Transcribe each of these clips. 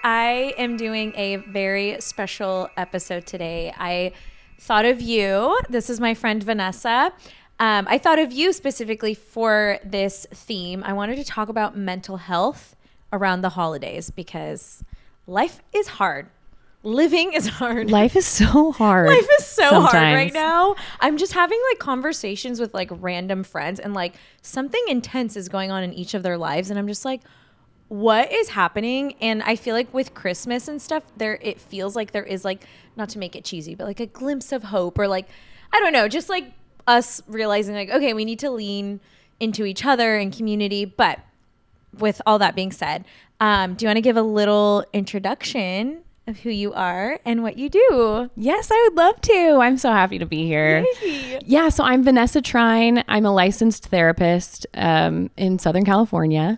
I am doing a very special episode today. I thought of you. This is my friend Vanessa. I thought of you specifically for this theme. I wanted to talk about mental health around the holidays because life is hard. Living is hard. Life is so hard. Life is so sometimes. hard right now. I'm just having like conversations with like random friends and like something intense is going on in each of their lives. And I'm just like, what is happening? And I feel like with Christmas and stuff, it feels like there is like, not to make it cheesy, but like a glimpse of hope or like, I don't know, just like us realizing like, okay, we need to lean into each other and community. But with all that being said, do you want to give a little introduction of who you are and what you do? Yes, I would love to. I'm so happy to be here. Yay. Yeah, so I'm Vanessa Trine. I'm a licensed therapist in Southern California.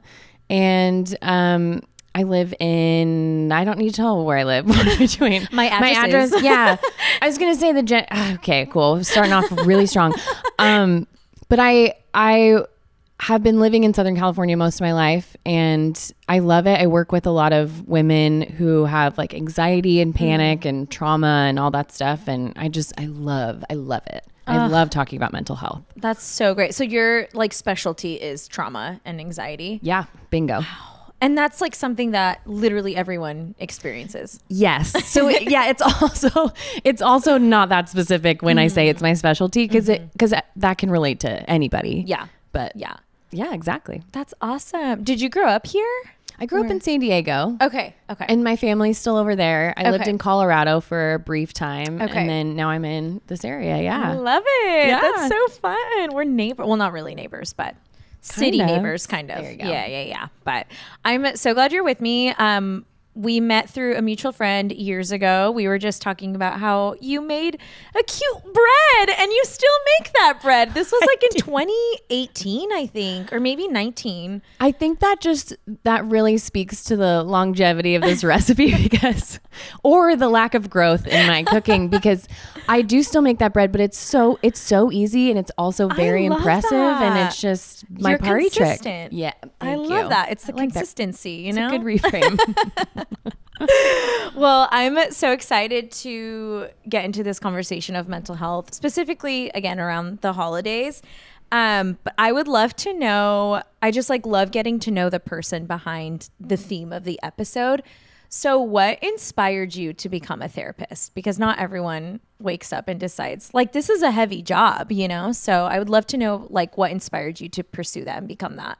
And I live in, I don't need to tell where I live. What am I doing? My address. Yeah. I was going to say okay, cool. Starting off really strong. But I have been living in Southern California most of my life and I love it. I work with a lot of women who have like anxiety and panic and trauma and all that stuff. And I love it. I love talking about mental health. That's so great. So your like specialty is trauma and anxiety. Yeah. Bingo. And that's like something that literally everyone experiences. Yes. So yeah, it's also not that specific when I say it's my specialty because that can relate to anybody. Yeah. But yeah, exactly. That's awesome. Did you grow up here? I grew up in San Diego. Okay. And my family's still over there. I lived Okay. in Colorado for a brief time. Okay. And then now I'm in this area. Yeah. I love it. Yeah. That's so fun. We're neighbors. Well, not really neighbors, but city neighbors, kind of. There you go. Yeah. But I'm so glad you're with me. We met through a mutual friend years ago. We were just talking about how you made a cute bread and you still make that bread. This was like in 2018, I think, or maybe 19. I think that really speaks to the longevity of this recipe or the lack of growth in my cooking because I do still make that bread, but it's so easy and it's also very impressive and it's just my You're party consistent. trick. Yeah. I love that. It's the consistency, you know? It's a good reframe. Well, I'm so excited to get into this conversation of mental health, specifically, again, around the holidays. But I would love to know, I just like love getting to know the person behind the theme of the episode. So what inspired you to become a therapist? Because not everyone wakes up and decides like, this is a heavy job, you know? So I would love to know like what inspired you to pursue that and become that.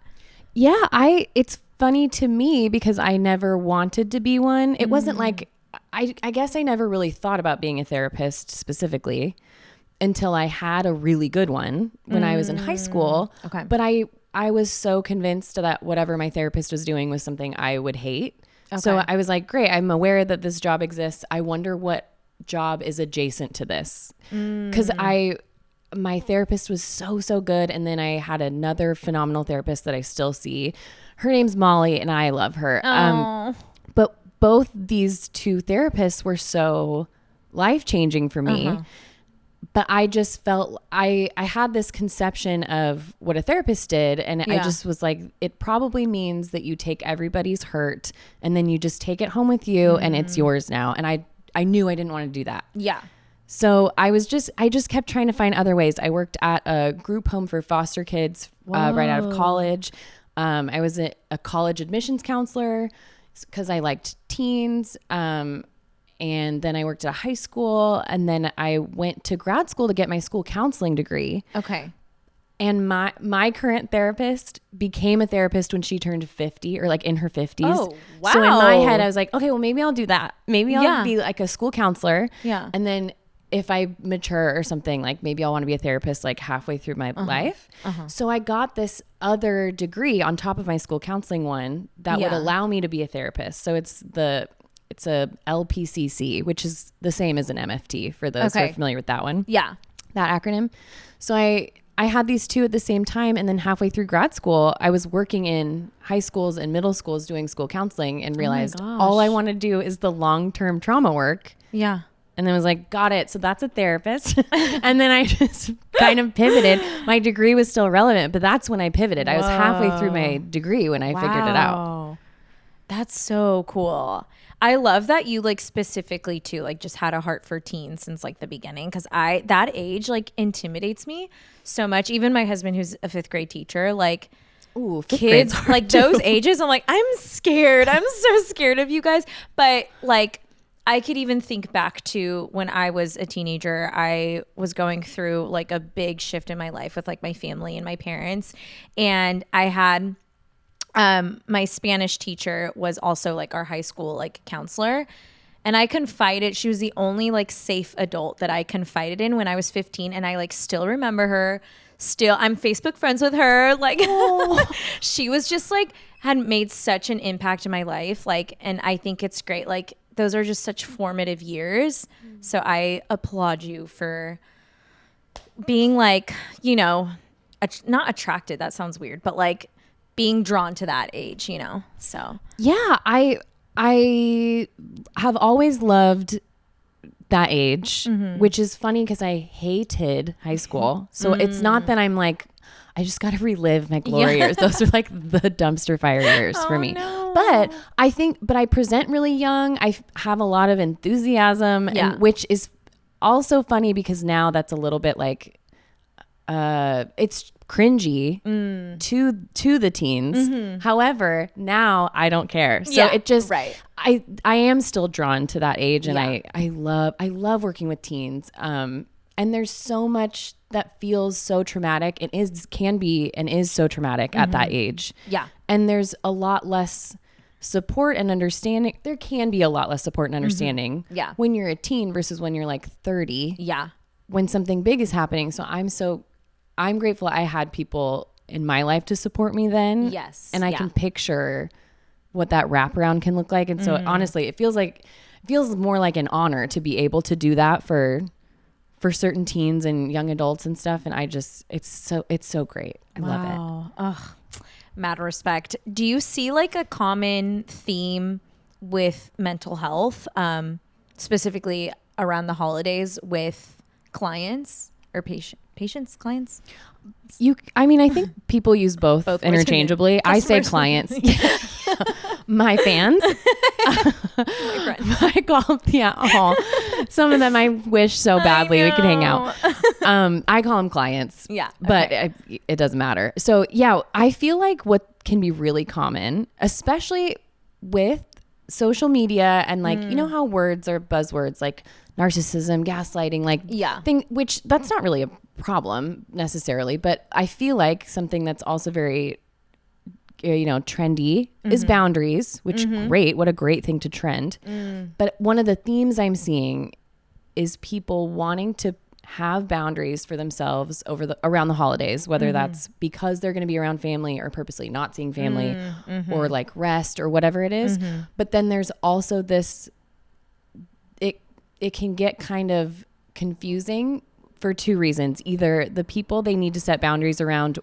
Yeah, it's funny to me because I never wanted to be one. It wasn't like, I guess I never really thought about being a therapist specifically until I had a really good one when I was in high school. Okay. But I was so convinced that whatever my therapist was doing was something I would hate. Okay. So I was like, great, I'm aware that this job exists. I wonder what job is adjacent to this. Because my therapist was so good. And then I had another phenomenal therapist that I still see. Her name's Molly and I love her. But both these two therapists were so life-changing for me. But I just felt I had this conception of what a therapist did. And I just was like, it probably means that you take everybody's hurt and then you just take it home with you and it's yours now. And I knew I didn't want to do that. Yeah. So I just kept trying to find other ways. I worked at a group home for foster kids right out of college. I was a college admissions counselor because I liked teens. And then I worked at a high school and then I went to grad school to get my school counseling degree. Okay. And my current therapist became a therapist when she turned 50 or like in her 50s. Oh, wow. So in my head, I was like, okay, well, maybe I'll do that. Maybe I'll be like a school counselor. Yeah. And then if I mature or something, like maybe I'll want to be a therapist like halfway through my life. So I got this other degree on top of my school counseling one that would allow me to be a therapist. So it's a LPCC, which is the same as an MFT for those who are familiar with that one. Yeah. That acronym. So I had these two at the same time. And then halfway through grad school, I was working in high schools and middle schools doing school counseling and realized all I want to do is the long-term trauma work. Yeah. And then I was like, got it. So that's a therapist. And then I just kind of pivoted. My degree was still relevant, but that's when I pivoted. I was halfway through my degree when I figured it out. That's so cool. I love that you like specifically too, like just had a heart for teens since like the beginning. Cause that age like intimidates me so much. Even my husband, who's a fifth grade teacher, like Ooh, kids, like those ages, I'm like, I'm scared. I'm so scared of you guys. But like, I could even think back to when I was a teenager, I was going through like a big shift in my life with like my family and my parents. And I had, my Spanish teacher was also like our high school like counselor, and I confided, she was the only like safe adult that I confided in when I was 15, and I like still remember her. Still, I'm Facebook friends with her. Like she was just like had made such an impact in my life, like, and I think it's great. Like those are just such formative years. So I applaud you for being like, you know, not attracted, that sounds weird, but like being drawn to that age, you know? So yeah, I have always loved that age, which is funny because I hated high school. So it's not that I'm like, I just got to relive my glory years. Those are like the dumpster fire years for me. No. But I present really young. I have a lot of enthusiasm, and which is also funny because now that's a little bit like, it's cringy to the teens. However, now I don't care. So it just, I am still drawn to that age, and I love working with teens. And there's so much that feels so traumatic and is so traumatic at that age. Yeah. And there's a lot less support and understanding. There can be a lot less support and understanding when you're a teen versus when you're like 30. Yeah. When something big is happening. So I'm grateful I had people in my life to support me then. Yes. And I can picture what that wraparound can look like. And so honestly, it feels more like an honor to be able to do that for certain teens and young adults and stuff. And it's so great. I love it. Ugh. Mad respect. Do you see like a common theme with mental health, specifically around the holidays with clients or patients, clients? I think people use both interchangeably. I say clients. My fans. My friends. I call some of them I wish so badly we could hang out. I call them clients. Yeah. But it doesn't matter. So yeah, I feel like what can be really common, especially with social media and like, you know how words are buzzwords like narcissism, gaslighting, like which that's not really a problem necessarily, but I feel like something that's also very, trendy is boundaries, which great. What a great thing to trend. But one of the themes I'm seeing is people wanting to have boundaries for themselves around the holidays, whether that's because they're going to be around family or purposely not seeing family or like rest or whatever it is. But then there's also this, it can get kind of confusing for two reasons. Either the people they need to set boundaries around,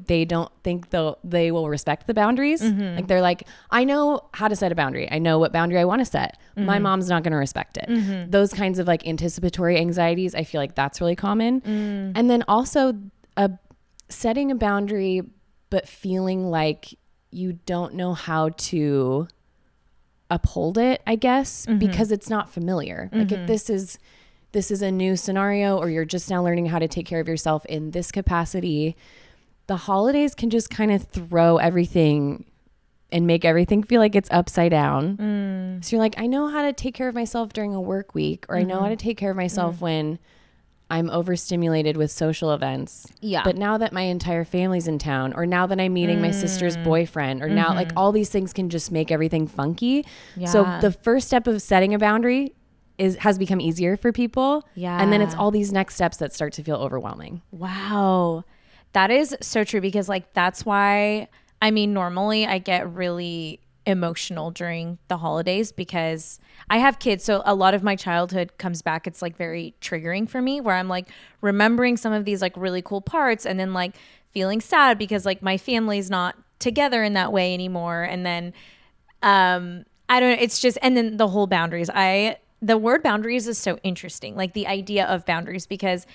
they don't think they will respect the boundaries. Like they're like, I know how to set a boundary. I know what boundary I want to set. My mom's not going to respect it. Those kinds of like anticipatory anxieties, I feel like that's really common. And then also setting a boundary, but feeling like you don't know how to uphold it, I guess, because it's not familiar. Like if this is a new scenario, or you're just now learning how to take care of yourself in this capacity, the holidays can just kind of throw everything and make everything feel like it's upside down. So you're like, I know how to take care of myself during a work week, or I know how to take care of myself when I'm overstimulated with social events. Yeah. But now that my entire family's in town, or now that I'm meeting my sister's boyfriend, or now like all these things can just make everything funky. Yeah. So the first step of setting a boundary has become easier for people. Yeah. And then it's all these next steps that start to feel overwhelming. Wow. That is so true, because like, that's why, I mean, normally I get really emotional during the holidays because I have kids. So a lot of my childhood comes back. It's like very triggering for me, where I'm like remembering some of these like really cool parts, and then like feeling sad because like my family's not together in that way anymore. And then, I don't know, it's just, and then the whole boundaries, the word boundaries is so interesting. Like the idea of boundaries, because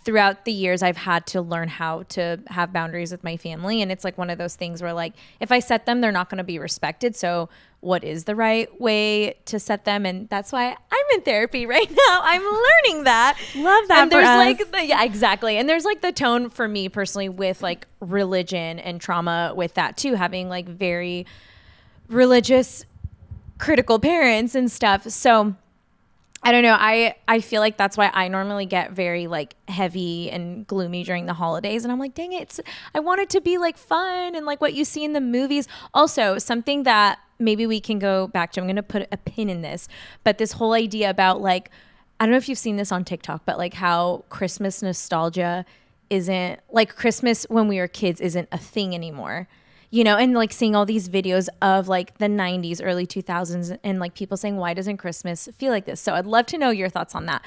throughout the years, I've had to learn how to have boundaries with my family. And it's like one of those things where like, if I set them, they're not going to be respected. So what is the right way to set them? And that's why I'm in therapy right now. I'm learning that. Love that. And there's like, yeah, exactly. And there's like the tone for me personally with like religion and trauma with that too, having like very religious, critical parents and stuff. So I don't know. I feel like that's why I normally get very like heavy and gloomy during the holidays. And I'm like, dang it. I want it to be like fun and like what you see in the movies. Also, something that maybe we can go back to, I'm going to put a pin in this, but this whole idea about like, I don't know if you've seen this on TikTok, but like how Christmas nostalgia isn't like Christmas when we were kids isn't a thing anymore. You know, and like seeing all these videos of like the 90s, early 2000s, and like people saying, why doesn't Christmas feel like this? So I'd love to know your thoughts on that.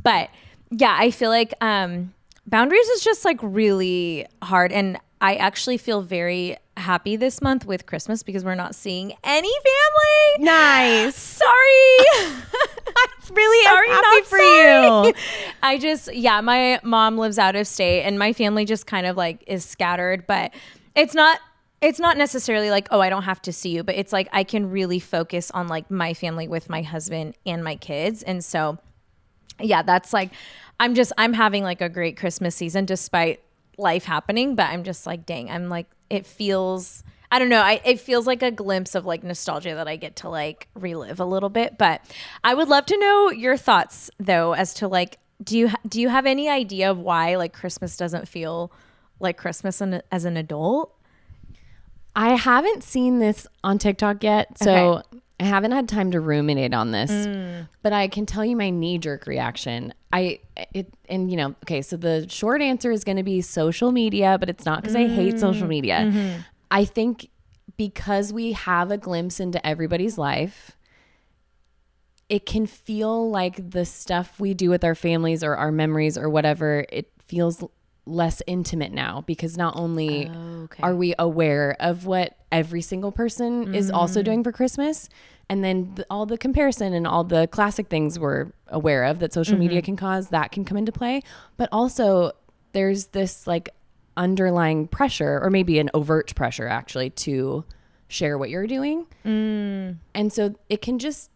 But yeah, I feel like boundaries is just like really hard. And I actually feel very happy this month with Christmas because we're not seeing any family. Nice. Sorry. I'm really sorry, happy for sorry. you. I just, yeah, my mom lives out of state and my family just kind of like is scattered, but it's not necessarily like, oh, I don't have to see you, but it's like I can really focus on like my family with my husband and my kids. And so, yeah, that's like, I'm having like a great Christmas season despite life happening, but I'm just like, dang, I'm like, it feels, I don't know. It feels like a glimpse of like nostalgia that I get to like relive a little bit. But I would love to know your thoughts though, as to like, do you have any idea of why like Christmas doesn't feel like Christmas as an adult? I haven't seen this on TikTok yet, so I haven't had time to ruminate on this, but I can tell you my knee-jerk reaction. So the short answer is going to be social media, but it's not because I hate social media. Mm-hmm. I think because we have a glimpse into everybody's life, it can feel like the stuff we do with our families or our memories or whatever, it feels less intimate now because not only are we aware of what every single person is also doing for Christmas, and then all the comparison and all the classic things we're aware of that social media can cause, that can come into play. But also there's this like underlying pressure, or maybe an overt pressure actually, to share what you're doing. And so it can just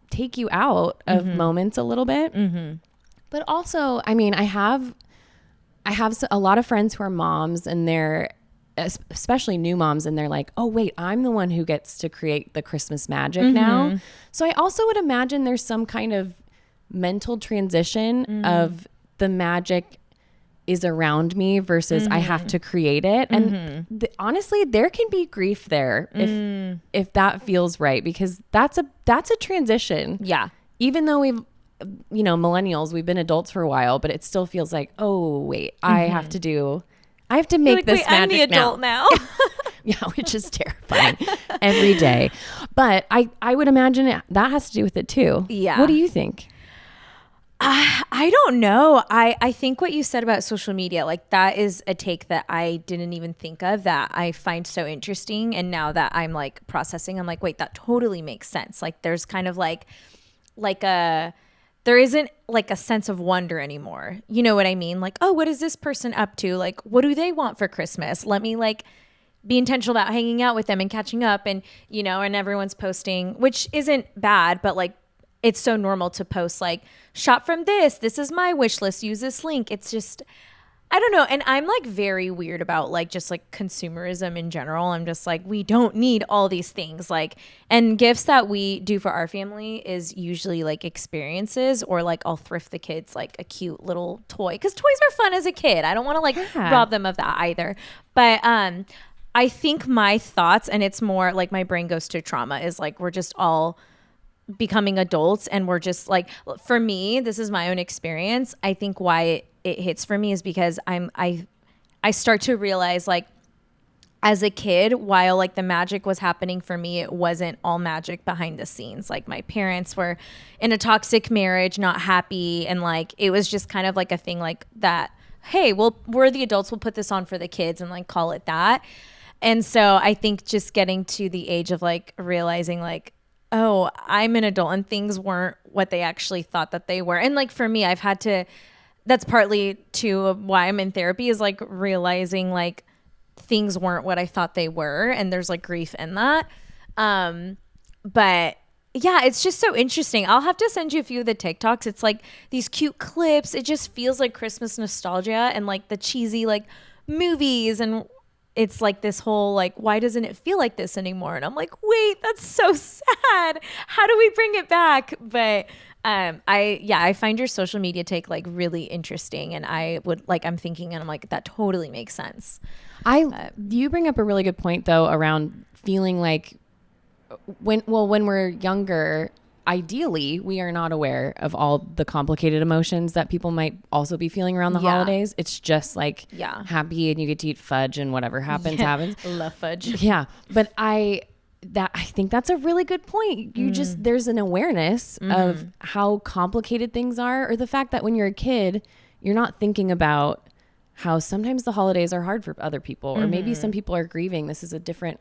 take you out of moments a little bit. But also, I mean, I have a lot of friends who are moms, and they're especially new moms, and they're like, oh wait, I'm the one who gets to create the Christmas magic now. So I also would imagine there's some kind of mental transition of the magic is around me versus I have to create it. And honestly, there can be grief there if that feels right, because that's a transition. Yeah. Even though we've, millennials, we've been adults for a while, but it still feels like, oh wait, I have to make like, this magic I'm the adult now. Yeah, which is terrifying every day. But I would imagine that has to do with it too. Yeah. What do you think? I don't know. I think what you said about social media, like that is a take that I didn't even think of, that I find so interesting. And now that I'm like processing, I'm like, wait, that totally makes sense. Like there's kind of like there isn't like a sense of wonder anymore. You know what I mean? Like, oh, what is this person up to? Like, what do they want for Christmas? Let me like be intentional about hanging out with them and catching up. And, and everyone's posting, which isn't bad, but like, it's so normal to post like, shop from this is my wish list, use this link. It's just, I don't know. And I'm like very weird about like just like consumerism in general. I'm just like, we don't need all these things. Like, and gifts that we do for our family is usually like experiences, or like I'll thrift the kids like a cute little toy, because toys are fun as a kid. I don't want to like rob them of that either. But I think my thoughts, and it's more like my brain goes to trauma, is like we're just all becoming adults, and we're just like, for me, this is my own experience. I think why it hits for me is because I start to realize, like, as a kid, while like the magic was happening for me, it wasn't all magic behind the scenes. Like my parents were in a toxic marriage, not happy, and like it was just kind of like a thing like that. Hey, we're the adults, we'll put this on for the kids and like call it that. And so I think just getting to the age of like realizing like, oh, I'm an adult and things weren't what they actually thought that they were. And like for me, that's partly to why I'm in therapy, is like realizing like things weren't what I thought they were, and there's like grief in that. But yeah, it's just so interesting. I'll have to send you a few of the TikToks. It's like these cute clips. It just feels like Christmas nostalgia and like the cheesy like movies, and it's like this whole like, why doesn't it feel like this anymore? And I'm like, wait, that's so sad. How do we bring it back? But I find your social media take like really interesting, and I would like, I'm thinking and I'm like, that totally makes sense. You bring up a really good point though around feeling like when we're younger, ideally we are not aware of all the complicated emotions that people might also be feeling around the holidays. It's just like happy and you get to eat fudge and whatever happens. Love fudge. Yeah. But I think that's a really good point. There's an awareness of how complicated things are, or the fact that when you're a kid, you're not thinking about how sometimes the holidays are hard for other people, or maybe some people are grieving. This is a different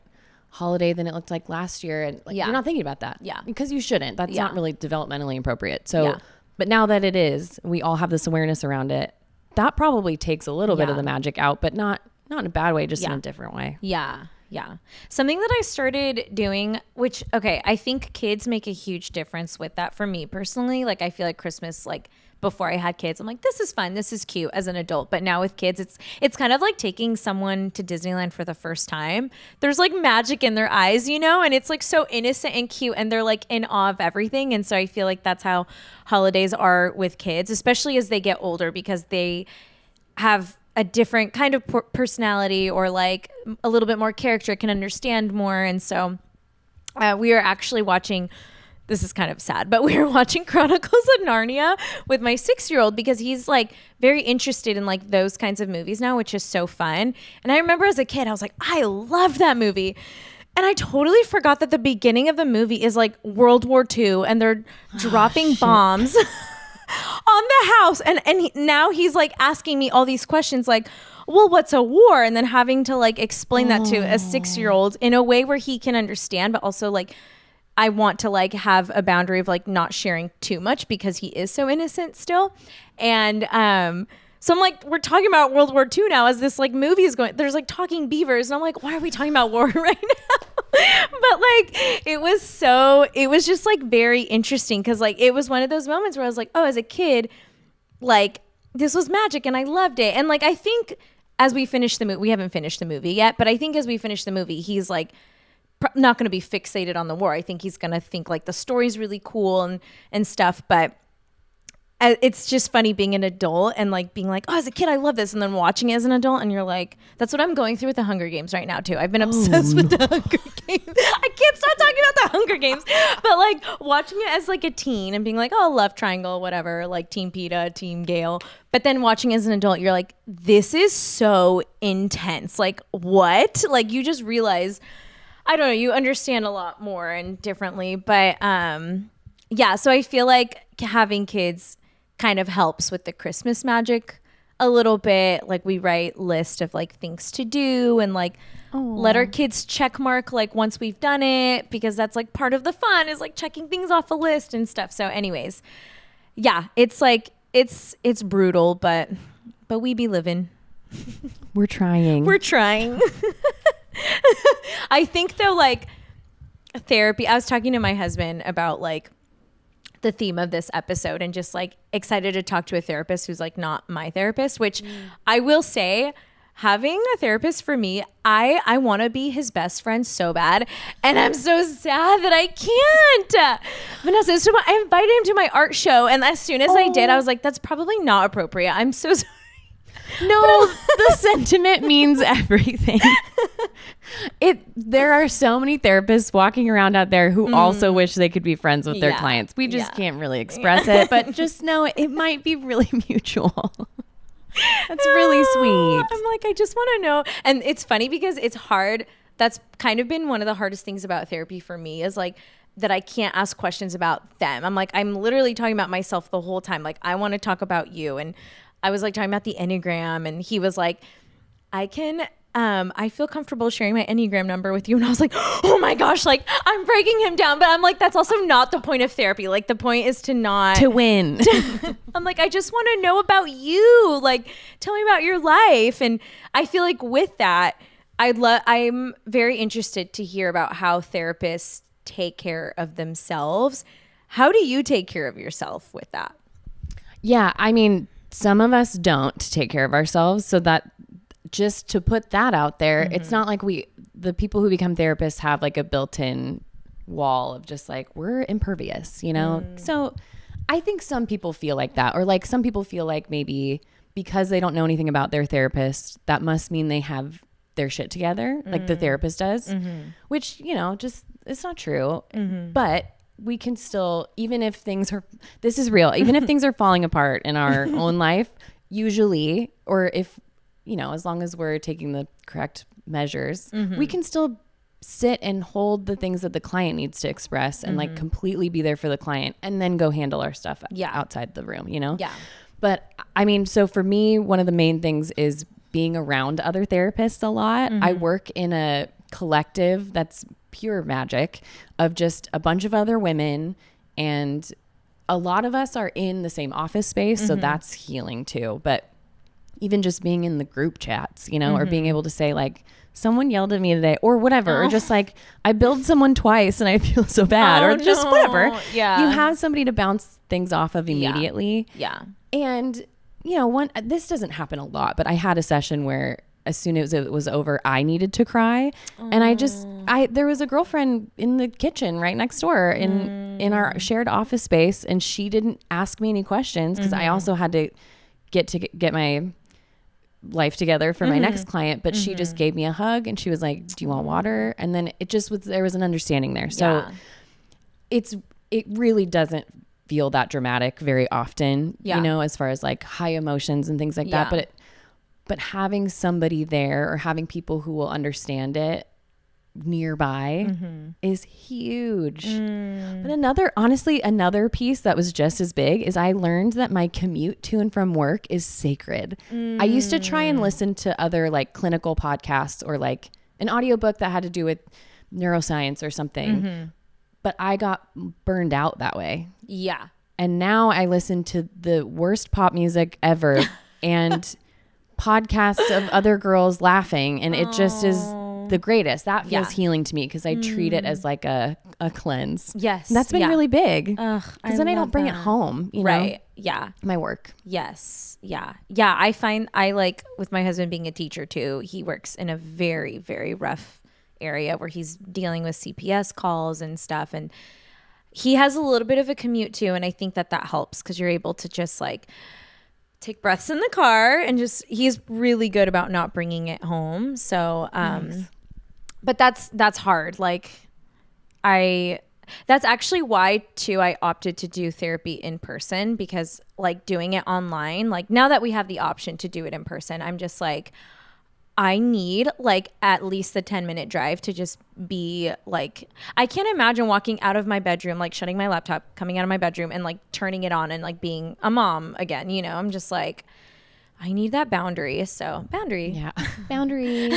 holiday than it looked like last year. And like, you're not thinking about that. Yeah. Because you shouldn't. That's not really developmentally appropriate. So, but now that it is, we all have this awareness around it. That probably takes a little bit of the magic out, but not in a bad way, just in a different way. Yeah. Yeah. Something that I started doing, which, okay, I think kids make a huge difference with that for me personally. Like, I feel like Christmas, like before I had kids, I'm like, this is fun. This is cute as an adult. But now with kids, it's kind of like taking someone to Disneyland for the first time. There's like magic in their eyes, you know, and it's like so innocent and cute, and they're like in awe of everything. And so I feel like that's how holidays are with kids, especially as they get older, because they have a different kind of personality, or like a little bit more character, can understand more. And so we are actually watching, this is kind of sad, but we were watching Chronicles of Narnia with my 6-year-old, because he's like very interested in like those kinds of movies now, which is so fun. And I remember as a kid, I was like, I love that movie. And I totally forgot that the beginning of the movie is like World War II, and they're dropping bombs on the house. And now he's like asking me all these questions like, well, what's a war? And then having to like explain that to a 6-year-old in a way where he can understand, but also like, I want to like have a boundary of like not sharing too much, because he is so innocent still. And so I'm like, we're talking about World War II now as this like movie is going, there's like talking beavers, and I'm like, why are we talking about war right now? But like, it was just like very interesting, because like it was one of those moments where I was like, oh, as a kid, like this was magic and I loved it. And like, I think as we finish the movie, we haven't finished the movie yet, but I think as we finish the movie, he's like not going to be fixated on the war. I think he's going to think like the story's really cool and stuff. But it's just funny being an adult and like being like, oh, as a kid, I love this. And then watching it as an adult, and you're like, that's what I'm going through with the Hunger Games right now too. I've been obsessed with the Hunger Games. I can't stop talking about the Hunger Games. But like watching it as like a teen and being like, oh, love triangle, whatever, like Team PETA, Team Gale. But then watching as an adult, you're like, this is so intense. Like what? Like you just realize, I don't know, you understand a lot more and differently. But yeah, so I feel like having kids kind of helps with the Christmas magic a little bit. Like we write list of like things to do, and like let our kids check mark like once we've done it, because that's like part of the fun is like checking things off a list and stuff. So anyways, yeah, it's like it's brutal, but we be living. We're trying. I think though, like therapy, I was talking to my husband about like the theme of this episode, and just like excited to talk to a therapist who's like not my therapist, which I will say, having a therapist for me, I want to be his best friend so bad, and I'm so sad that I can't. Vanessa, so I invited him to my art show, and as soon as I did, I was like, that's probably not appropriate. I'm so sorry. No, the sentiment means everything. There are so many therapists walking around out there who also wish they could be friends with their clients. We just can't really express it, but just know it might be really mutual. That's really sweet. I'm like, I just want to know. And it's funny because it's hard. That's kind of been one of the hardest things about therapy for me, is like that I can't ask questions about them. I'm like, I'm literally talking about myself the whole time. Like, I want to talk about you. And I was like talking about the Enneagram, and he was like, I can I feel comfortable sharing my Enneagram number with you. And I was like, oh my gosh, like I'm breaking him down. But I'm like, that's also not the point of therapy. Like the point is to not to win. I'm like, I just want to know about you. Like, tell me about your life. And I feel like with that, I'm very interested to hear about how therapists take care of themselves. How do you take care of yourself with that? Yeah, I mean, some of us don't take care of ourselves. So that just to put that out there, it's not like the people who become therapists have like a built-in wall of just like, we're impervious, you know? So I think some people feel like that, or like some people feel like maybe because they don't know anything about their therapist, that must mean they have their shit together, like the therapist does, which, you know, just, it's not true. But we can still, even if things are, this is real, even if things are falling apart in our own life, usually, or if, you know, as long as we're taking the correct measures, we can still sit and hold the things that the client needs to express and like completely be there for the client and then go handle our stuff outside the room, you know? Yeah. But I mean, so for me, one of the main things is being around other therapists a lot. I work in a collective that's pure magic of just a bunch of other women, and a lot of us are in the same office space, so that's healing too. But even just being in the group chats, you know, or being able to say like, someone yelled at me today or whatever, or just like I billed someone twice and I feel so bad, or just whatever. Yeah. You have somebody to bounce things off of immediately. Yeah. And you know, this doesn't happen a lot, but I had a session where as soon as it was over, I needed to cry. And there was a girlfriend in the kitchen right next door in our shared office space, and she didn't ask me any questions because I also had to get my life together for my next client, but she just gave me a hug and she was like, do you want water? And then it just was, there was an understanding there. So it really doesn't feel that dramatic very often, you know, as far as like high emotions and things like that. But having somebody there or having people who will understand it nearby is huge. But another piece that was just as big is I learned that my commute to and from work is sacred. I used to try and listen to other like clinical podcasts or like an audiobook that had to do with neuroscience or something. But I got burned out that way. Yeah. And now I listen to the worst pop music ever and podcasts of other girls laughing, and it just is the greatest. That feels healing to me because I treat it as like a cleanse. Yes. And that's been really big. Because then I don't bring it home, you know? Right. Yeah. My work. Yes. Yeah. Yeah. I find I like, with my husband being a teacher too, he works in a very, very rough area where he's dealing with CPS calls and stuff. And he has a little bit of a commute too. And I think that helps because you're able to just like take breaths in the car, and just, he's really good about not bringing it home. So, nice. But that's hard. Like that's actually why too, I opted to do therapy in person, because like doing it online, like now that we have the option to do it in person, I'm just like, I need like at least the 10-minute drive to just be like, I can't imagine walking out of my bedroom, like shutting my laptop, coming out of my bedroom and like turning it on and like being a mom again, you know. I'm just like, I need that boundary. So boundary. Yeah. Boundary.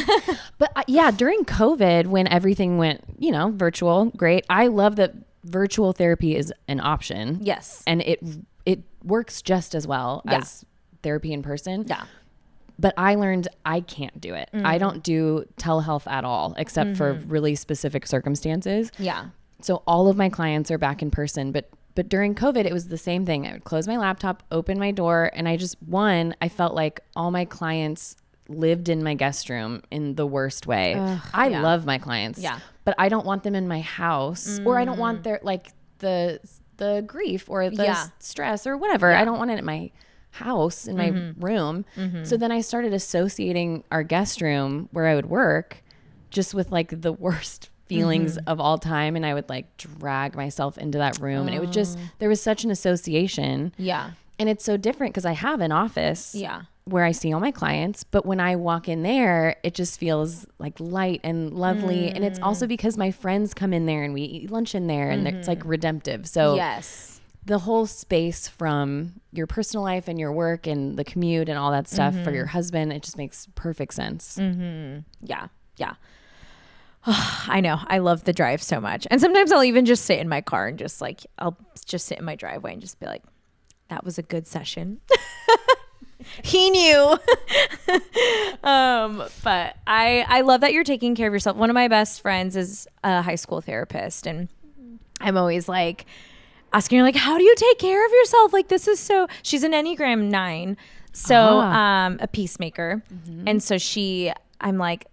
But during COVID, when everything went, you know, virtual, great. I love that virtual therapy is an option. Yes. And it works just as well as therapy in person. Yeah. But I learned I can't do it. I don't do telehealth at all, except for really specific circumstances. Yeah. So all of my clients are back in person, but during COVID, it was the same thing. I would close my laptop, open my door, and I felt like all my clients lived in my guest room in the worst way. I love my clients, but I don't want them in my house, or I don't want their like the grief or the stress or whatever. I don't want it in my house, in my room. So then I started associating our guest room where I would work just with like the worst feelings of all time, and I would like drag myself into that room, and it would just, there was such an association. Yeah. And it's so different because I have an office where I see all my clients, but when I walk in there, it just feels like light and lovely. And it's also because my friends come in there and we eat lunch in there, and it's like redemptive. So the whole space from your personal life and your work and the commute and all that stuff for your husband, it just makes perfect sense. Yeah. Yeah. I know. I love the drive so much. And sometimes I'll even just sit in my car and just like, I'll just sit in my driveway and just be like, that was a good session. He knew. But I love that you're taking care of yourself. One of my best friends is a high school therapist. And I'm always like asking her, like, how do you take care of yourself? Like, this is so, she's an Enneagram 9. So, a peacemaker. And so I'm like,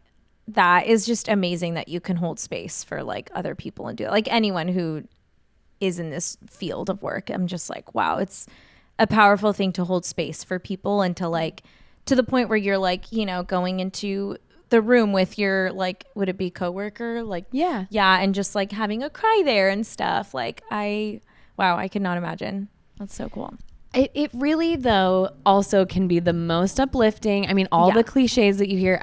that is just amazing that you can hold space for like other people and do it. Like anyone who is in this field of work, I'm just like, wow, it's a powerful thing to hold space for people and to like, to the point where you're like, you know, going into the room with your, like, would it be coworker? Like, yeah. And just like having a cry there and stuff. Like I could not imagine. That's so cool. It really though also can be the most uplifting. I mean, all the cliches that you hear,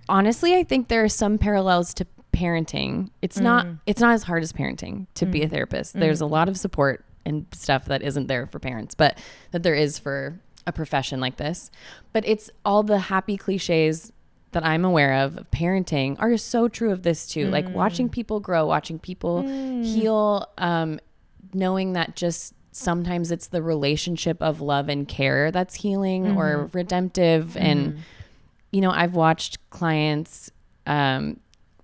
honestly, I think there are some parallels to parenting. It's not as hard as parenting to be a therapist. There's a lot of support and stuff that isn't there for parents, but that there is for a profession like this. But it's all the happy cliches that I'm aware of parenting are so true of this too. Like watching people grow, watching people heal, knowing that just sometimes it's the relationship of love and care that's healing or redemptive. And you know, I've watched clients, well,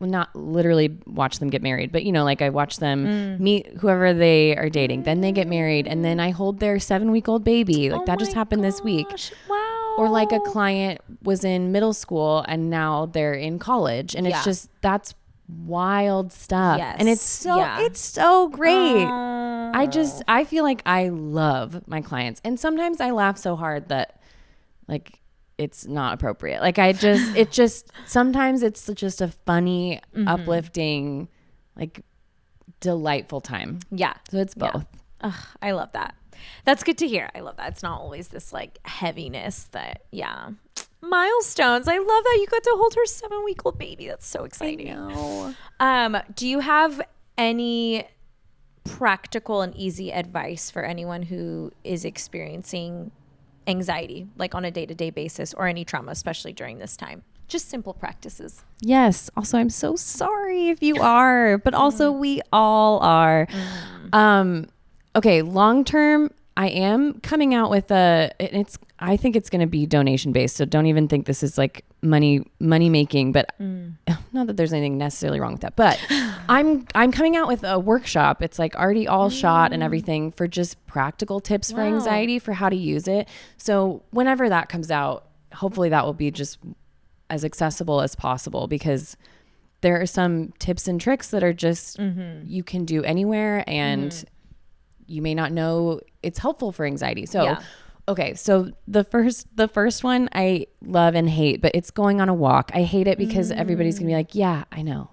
not literally watch them get married, but you know, like I watch them meet whoever they are dating, then they get married, and then I hold their 7-week-old baby. Like that just happened this week. Wow. Or like a client was in middle school and now they're in college, and it's just, that's wild stuff. Yes. And it's so great. I feel like I love my clients, and sometimes I laugh so hard that like it's not appropriate. Like sometimes it's just a funny, uplifting, like delightful time. Yeah. So it's both. Ugh, I love that. That's good to hear. I love that. It's not always this like heaviness that, milestones. I love that you got to hold her 7-week-old baby. That's so exciting. I know. Do you have any practical and easy advice for anyone who is experiencing anxiety, like on a day-to-day basis, or any trauma, especially during this time? Just simple practices. Yes. Also, I'm so sorry if you are, but also we all are. Okay. Long term, I am coming out with I think it's going to be donation based. So don't even think this is like money making, but not that there's anything necessarily wrong with that, but I'm coming out with a workshop. It's like already all shot and everything for just practical tips for anxiety, for how to use it. So whenever that comes out, hopefully that will be just as accessible as possible, because there are some tips and tricks that are just, you can do anywhere, and you may not know it's helpful for anxiety. So, okay. So the first one I love and hate, but it's going on a walk. I hate it because everybody's gonna be like, yeah, I know.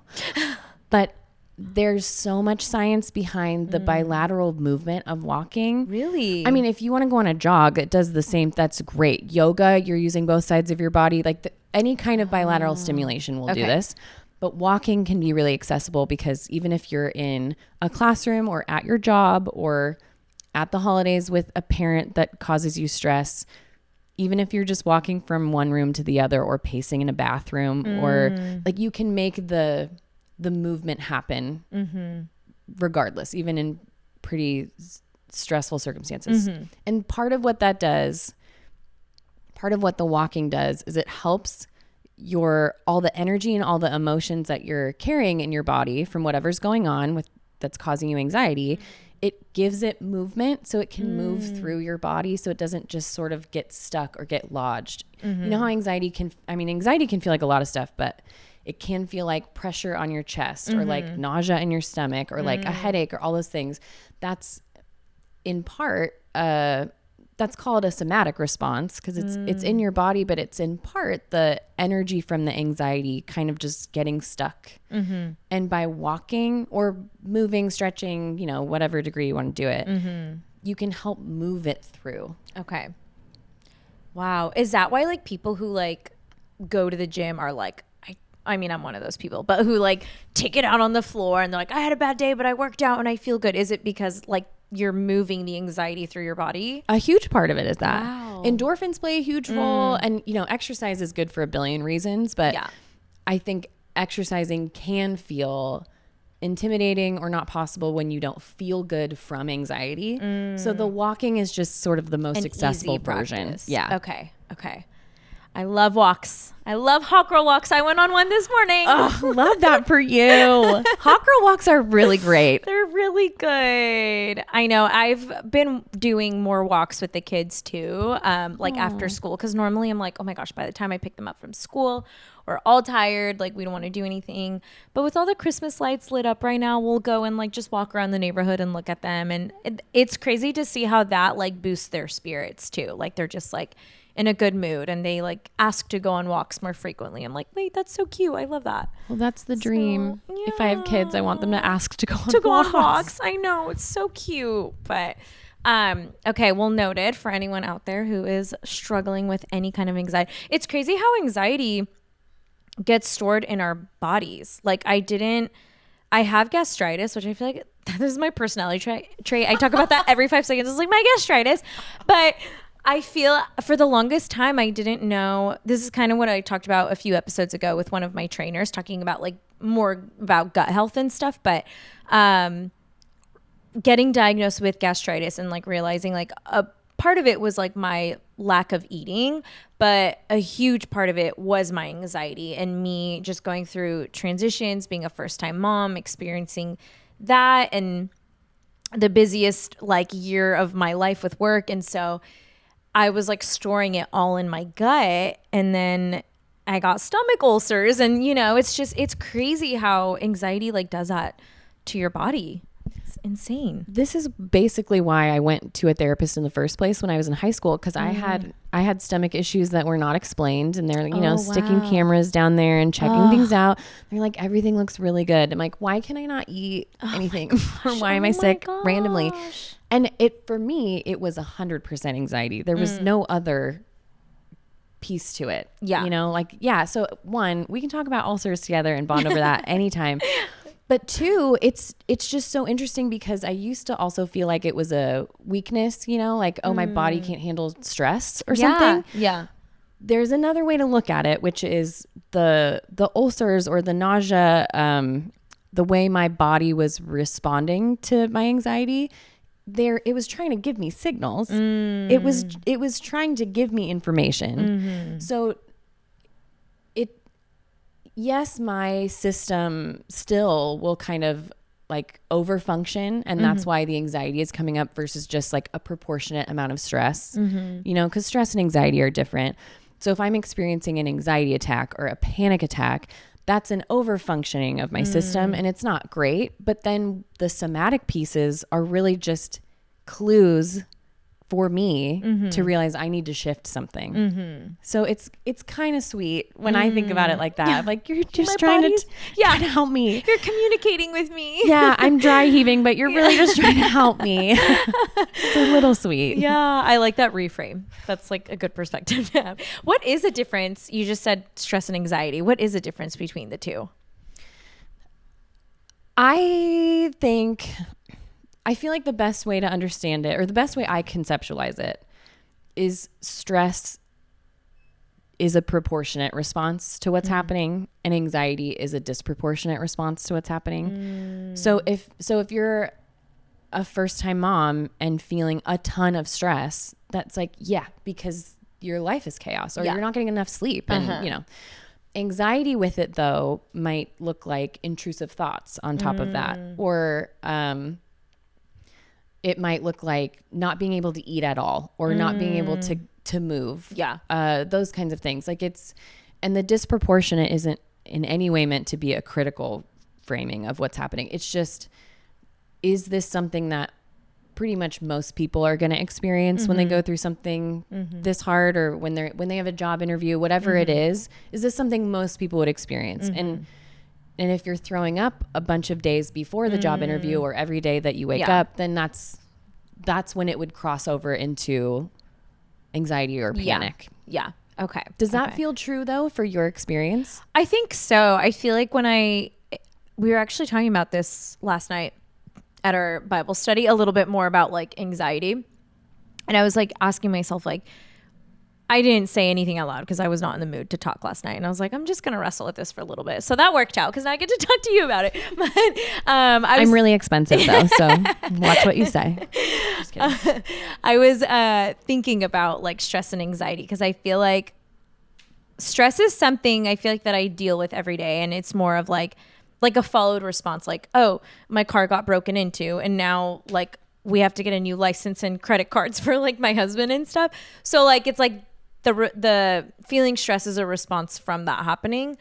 But there's so much science behind the bilateral movement of walking. Really? I mean, if you want to go on a jog that does the same, that's great. Yoga, you're using both sides of your body. Like any kind of bilateral stimulation will do this. But walking can be really accessible, because even if you're in a classroom or at your job or at the holidays with a parent that causes you stress, even if you're just walking from one room to the other or pacing in a bathroom, or like, you can make the movement happen regardless, even in pretty stressful circumstances. And part of what the walking does is it helps all the energy and all the emotions that you're carrying in your body from whatever's going on that's causing you anxiety. It gives it movement so it can move through your body, so it doesn't just sort of get stuck or get lodged. You know how anxiety can feel like a lot of stuff, but it can feel like pressure on your chest or like nausea in your stomach or like a headache or all those things. That's in part, that's called a somatic response, because it's in your body, but it's in part the energy from the anxiety kind of just getting stuck. And by walking or moving, stretching, whatever degree you want to do it, you can help move it through. Okay. Wow. Is that why like people who like go to the gym are like, I mean, I'm one of those people, but who like take it out on the floor and they're like, I had a bad day, but I worked out and I feel good. Is it because like you're moving the anxiety through your body? A huge part of it is that. Wow. Endorphins play a huge role. And, you know, exercise is good for a billion reasons, but I think exercising can feel intimidating or not possible when you don't feel good from anxiety. So the walking is just sort of the most accessible version. Practice. Yeah. Okay. I love walks. I love hot girl walks. I went on one this morning. Oh, love that for you. Hot girl walks are really great. They're really good. I know. I've been doing more walks with the kids too, like after school. Because normally I'm like, oh my gosh, by the time I pick them up from school, we're all tired. Like we don't want to do anything. But with all the Christmas lights lit up right now, we'll go and like just walk around the neighborhood and look at them. And it's crazy to see how that like boosts their spirits too. Like they're just like in a good mood and they like ask to go on walks more frequently. I'm like, wait, that's so cute. I love that. Well, that's the dream. So, yeah. If I have kids, I want them to ask to go on walks. I know, it's so cute. But okay, well, noted for anyone out there who is struggling with any kind of anxiety. It's crazy how anxiety gets stored in our bodies. Like I have gastritis, which I feel like this is my personality trait. I talk about that every 5 seconds. It's like my gastritis, but I feel for the longest time, I didn't know. This is kind of what I talked about a few episodes ago with one of my trainers talking about like more about gut health and stuff. But getting diagnosed with gastritis and like realizing like a part of it was like my lack of eating, but a huge part of it was my anxiety and me just going through transitions, being a first time mom, experiencing that and the busiest like year of my life with work. And so I was like storing it all in my gut, and then I got stomach ulcers, and you know, it's crazy how anxiety like does that to your body. It's insane. This is basically why I went to a therapist in the first place when I was in high school, because I had stomach issues that were not explained, and they're sticking cameras down there and checking things out. They're like, everything looks really good. I'm like, why can I not eat anything? Or why am I sick randomly? And for me, it was 100% anxiety. There was no other piece to it. Yeah. You know, like, yeah. So one, we can talk about ulcers together and bond over that anytime. But two, it's just so interesting because I used to also feel like it was a weakness, you know, like, oh, my body can't handle stress or something. Yeah. There's another way to look at it, which is the ulcers or the nausea, the way my body was responding to my anxiety. It was trying to give me signals. It was trying to give me information. So yes, my system still will kind of like overfunction, and that's why the anxiety is coming up versus just like a proportionate amount of stress, you know, because stress and anxiety are different. So if I'm experiencing an anxiety attack or a panic attack, that's an overfunctioning of my system, and it's not great. But then the somatic pieces are really just clues for me to realize I need to shift something. So it's kind of sweet when I think about it like that. Yeah. Like, you're just trying to help me. You're communicating with me. Yeah, I'm dry heaving, but you're really just trying to help me. It's a little sweet. Yeah, I like that reframe. That's like a good perspective to have. What is the difference? You just said stress and anxiety. What is the difference between the two? I feel like the best way to understand it, or the best way I conceptualize it, is stress is a proportionate response to what's happening, and anxiety is a disproportionate response to what's happening. So if you're a first-time mom and feeling a ton of stress, that's like, yeah, because your life is chaos, or you're not getting enough sleep, and you know. Anxiety with it, though, might look like intrusive thoughts on top of that, or it might look like not being able to eat at all, or not being able to move. Yeah. Those kinds of things. Like and the disproportionate isn't in any way meant to be a critical framing of what's happening. It's just, is this something that pretty much most people are going to experience when they go through something this hard, or when they have a job interview, whatever it is this something most people would experience? And if you're throwing up a bunch of days before the job interview, or every day that you wake up, then that's when it would cross over into anxiety or panic. Yeah. Okay. Does that feel true though for your experience? I think so. I feel like we were actually talking about this last night at our Bible study, a little bit more about like anxiety. And I was like asking myself, like, I didn't say anything out loud because I was not in the mood to talk last night. And I was like, I'm just going to wrestle with this for a little bit. So that worked out because now I get to talk to you about it. But I'm really expensive though. So watch what you say. Just kidding. I was thinking about like stress and anxiety because I feel like stress is something I feel like that I deal with every day. And it's more of like a followed response. Like, oh, my car got broken into and now like we have to get a new license and credit cards for like my husband and stuff. So like, it's like the feeling stress is a response from that happening.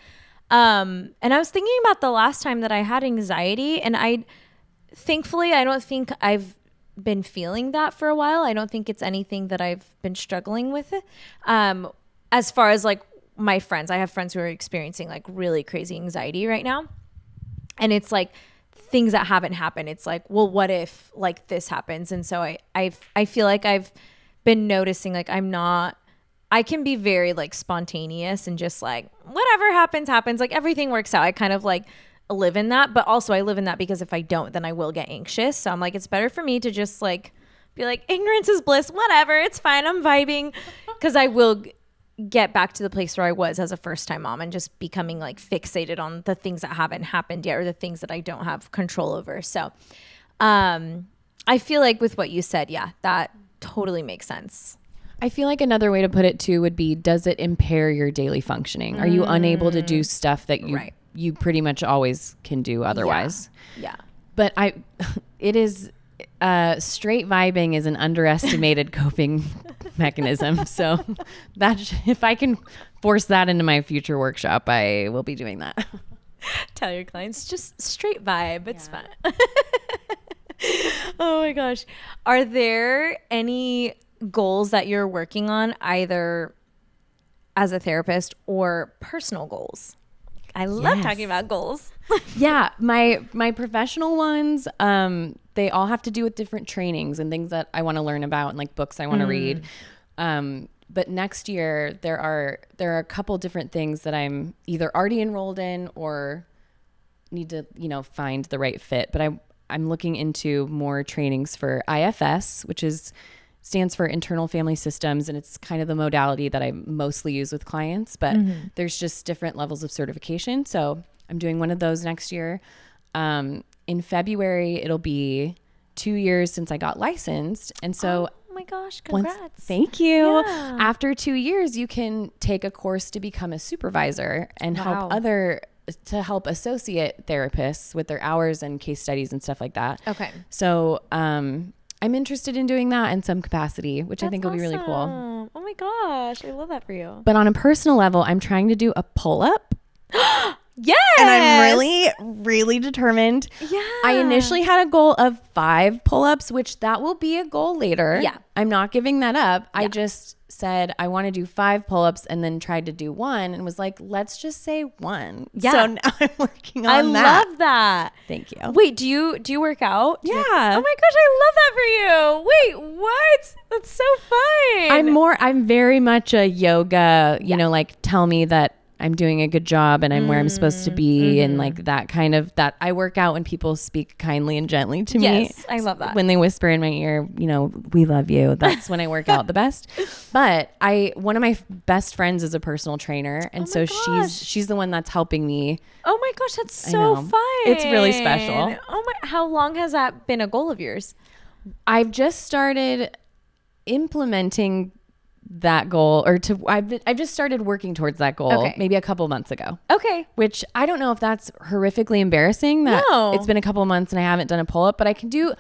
And I was thinking about the last time that I had anxiety, and thankfully, I don't think I've been feeling that for a while. I don't think it's anything that I've been struggling with. As far as like my friends, I have friends who are experiencing like really crazy anxiety right now. And it's like things that haven't happened. It's like, well, what if like this happens? And so I feel like I've been noticing like I can be very like spontaneous and just like whatever happens. Like everything works out. I kind of like live in that, but also I live in that because if I don't, then I will get anxious. So I'm like, it's better for me to just like be like, ignorance is bliss, whatever, it's fine, I'm vibing. Because I will get back to the place where I was as a first time mom and just becoming like fixated on the things that haven't happened yet or the things that I don't have control over. So I feel like with what you said, yeah, that totally makes sense. I feel like another way to put it too would be, does it impair your daily functioning? Are you unable to do stuff that you pretty much always can do otherwise? Yeah. But it is straight vibing is an underestimated coping mechanism. So if I can force that into my future workshop, I will be doing that. Tell your clients just straight vibe. It's fun. Oh my gosh. Are there any goals that you're working on either as a therapist or personal goals? I love talking about goals. Yeah, my professional ones, they all have to do with different trainings and things that I want to learn about and like books I want to read. But next year there are a couple different things that I'm either already enrolled in or need to, find the right fit. But I'm looking into more trainings for IFS, which stands for internal family systems, and it's kind of the modality that I mostly use with clients, but there's just different levels of certification. So I'm doing one of those next year. In February, it'll be 2 years since I got licensed. And so oh my gosh, congrats. Thank you. Yeah. After 2 years, you can take a course to become a supervisor and help associate therapists with their hours and case studies and stuff like that. Okay. So, I'm interested in doing that in some capacity, which I think will be really cool. Oh my gosh, I love that for you. But on a personal level, I'm trying to do a pull-up. Yes. And I'm really, really determined. Yeah. I initially had a goal of 5 pull-ups, which that will be a goal later. Yeah. I'm not giving that up. Yeah. I just said I want to do 5 pull-ups and then tried to do 1 and was like, let's just say 1. Yeah. So now I'm working on that. I love that. Thank you. Wait, do you work out? Yeah. Oh my gosh, I love that for you. Wait, what? That's so fun. I'm very much a yoga, like tell me that I'm doing a good job and I'm where I'm supposed to be and like that kind of that I work out when people speak kindly and gently to me. Yes, I love that. When they whisper in my ear, we love you. That's when I work out the best. But one of my best friends is a personal trainer, and so she's the one that's helping me. Oh my gosh, that's so fun. It's really special. How long has that been a goal of yours? I've just started implementing that goal, I've just started working towards that goal maybe a couple months ago. Okay. Which I don't know if that's horrifically embarrassing that it's been a couple months and I haven't done a pull-up, but I can do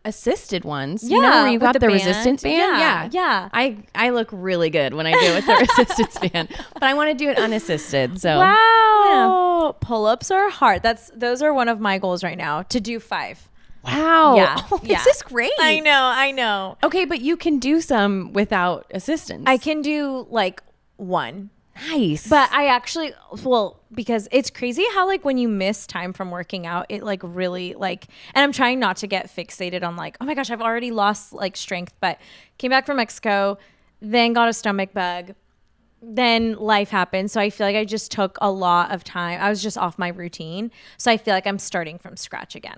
assisted ones. Yeah, where you got the resistance band. Yeah. I look really good when I do it with the resistance band, but I want to do it unassisted. So wow. Yeah. Pull-ups are hard. Those are one of my goals right now, to do 5. Wow. Yeah. This is great. I know. Okay, but you can do some without assistance. I can do like 1. Nice. But I actually, because it's crazy how like when you miss time from working out, it like really like, and I'm trying not to get fixated on like, oh my gosh, I've already lost like strength, but came back from Mexico, then got a stomach bug, then life happened. So I feel like I just took a lot of time. I was just off my routine. So I feel like I'm starting from scratch again.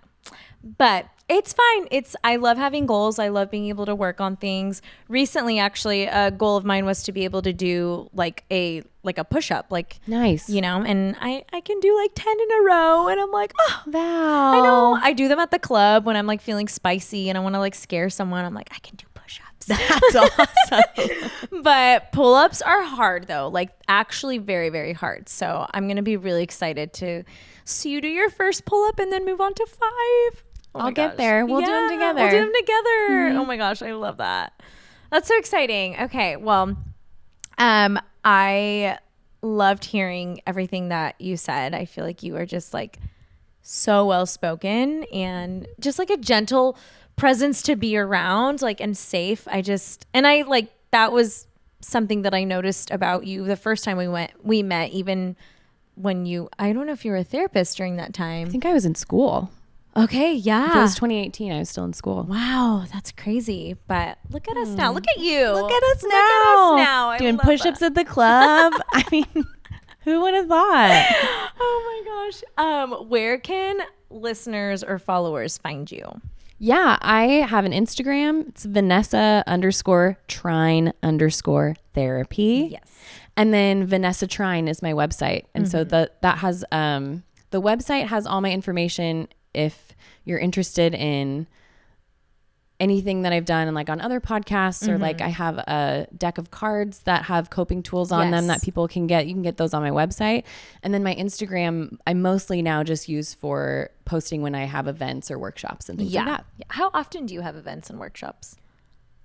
But it's fine. I love having goals. I love being able to work on things. Recently, actually, a goal of mine was to be able to do like a push-up, like nice, and I can do like 10 in a row, and I'm like, oh, Val. I know. I do them at the club when I'm like feeling spicy and I want to like scare someone. I'm like, I can do push-ups. That's awesome. But pull-ups are hard though, like actually very, very hard. So I'm going to be really excited to see you do your first pull-up and then move on to 5. I'll get there. We'll do them together. We'll do them together. Mm-hmm. Oh my gosh, I love that. That's so exciting. Okay, well, I loved hearing everything that you said. I feel like you are just like so well spoken and just like a gentle presence to be around, like, and safe. I like that was something that I noticed about you the first time we met, even when I don't know if you were a therapist during that time. I think I was in school. Okay, yeah. If it was 2018, I was still in school. Wow, that's crazy. But look at us now. Look at you. Look at us now. Doing push-ups at the club. I mean, who would have thought? Oh my gosh. Where can listeners or followers find you? Yeah, I have an Instagram. It's Vanessa_Trine_therapy. Yes. And then Vanessa Trine is my website. And so that has the website has all my information if you're interested in anything that I've done and like on other podcasts or like I have a deck of cards that have coping tools on them that people can get. You can get those on my website. And then my Instagram, I mostly now just use for posting when I have events or workshops and things like that. How often do you have events and workshops?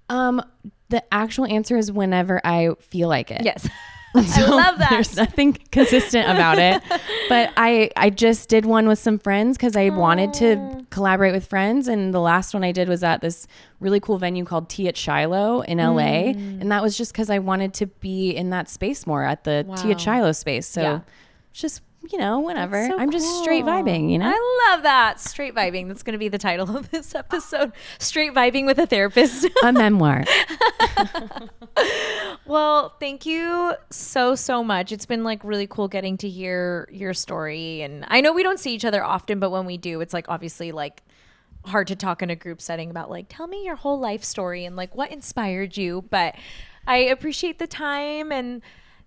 The actual answer is whenever I feel like it. Yes. So I love that. There's nothing consistent about it. But I just did one with some friends because I wanted to collaborate with friends. And the last one I did was at this really cool venue called Tea at Shiloh in LA. And that was just because I wanted to be in that space more at the Tea at Shiloh space. So it's just, whenever. So I'm just straight vibing, I love that. Straight vibing. That's going to be the title of this episode. Straight vibing with a therapist. A memoir. Well, thank you so much. It's been like really cool getting to hear your story. And I know we don't see each other often, but when we do, it's like obviously like hard to talk in a group setting about like, tell me your whole life story and like what inspired you. But I appreciate the time and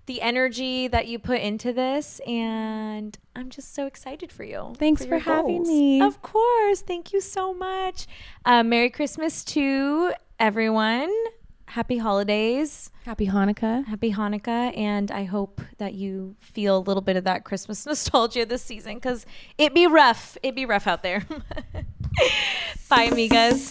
the energy that you put into this, and I'm just so excited for you. Thanks for having me. Of course. Thank you so much. Merry Christmas to everyone. Happy holidays. Happy Hanukkah. Happy Hanukkah. And I hope that you feel a little bit of that Christmas nostalgia this season, because it'd be rough. It'd be rough out there. Bye, amigas.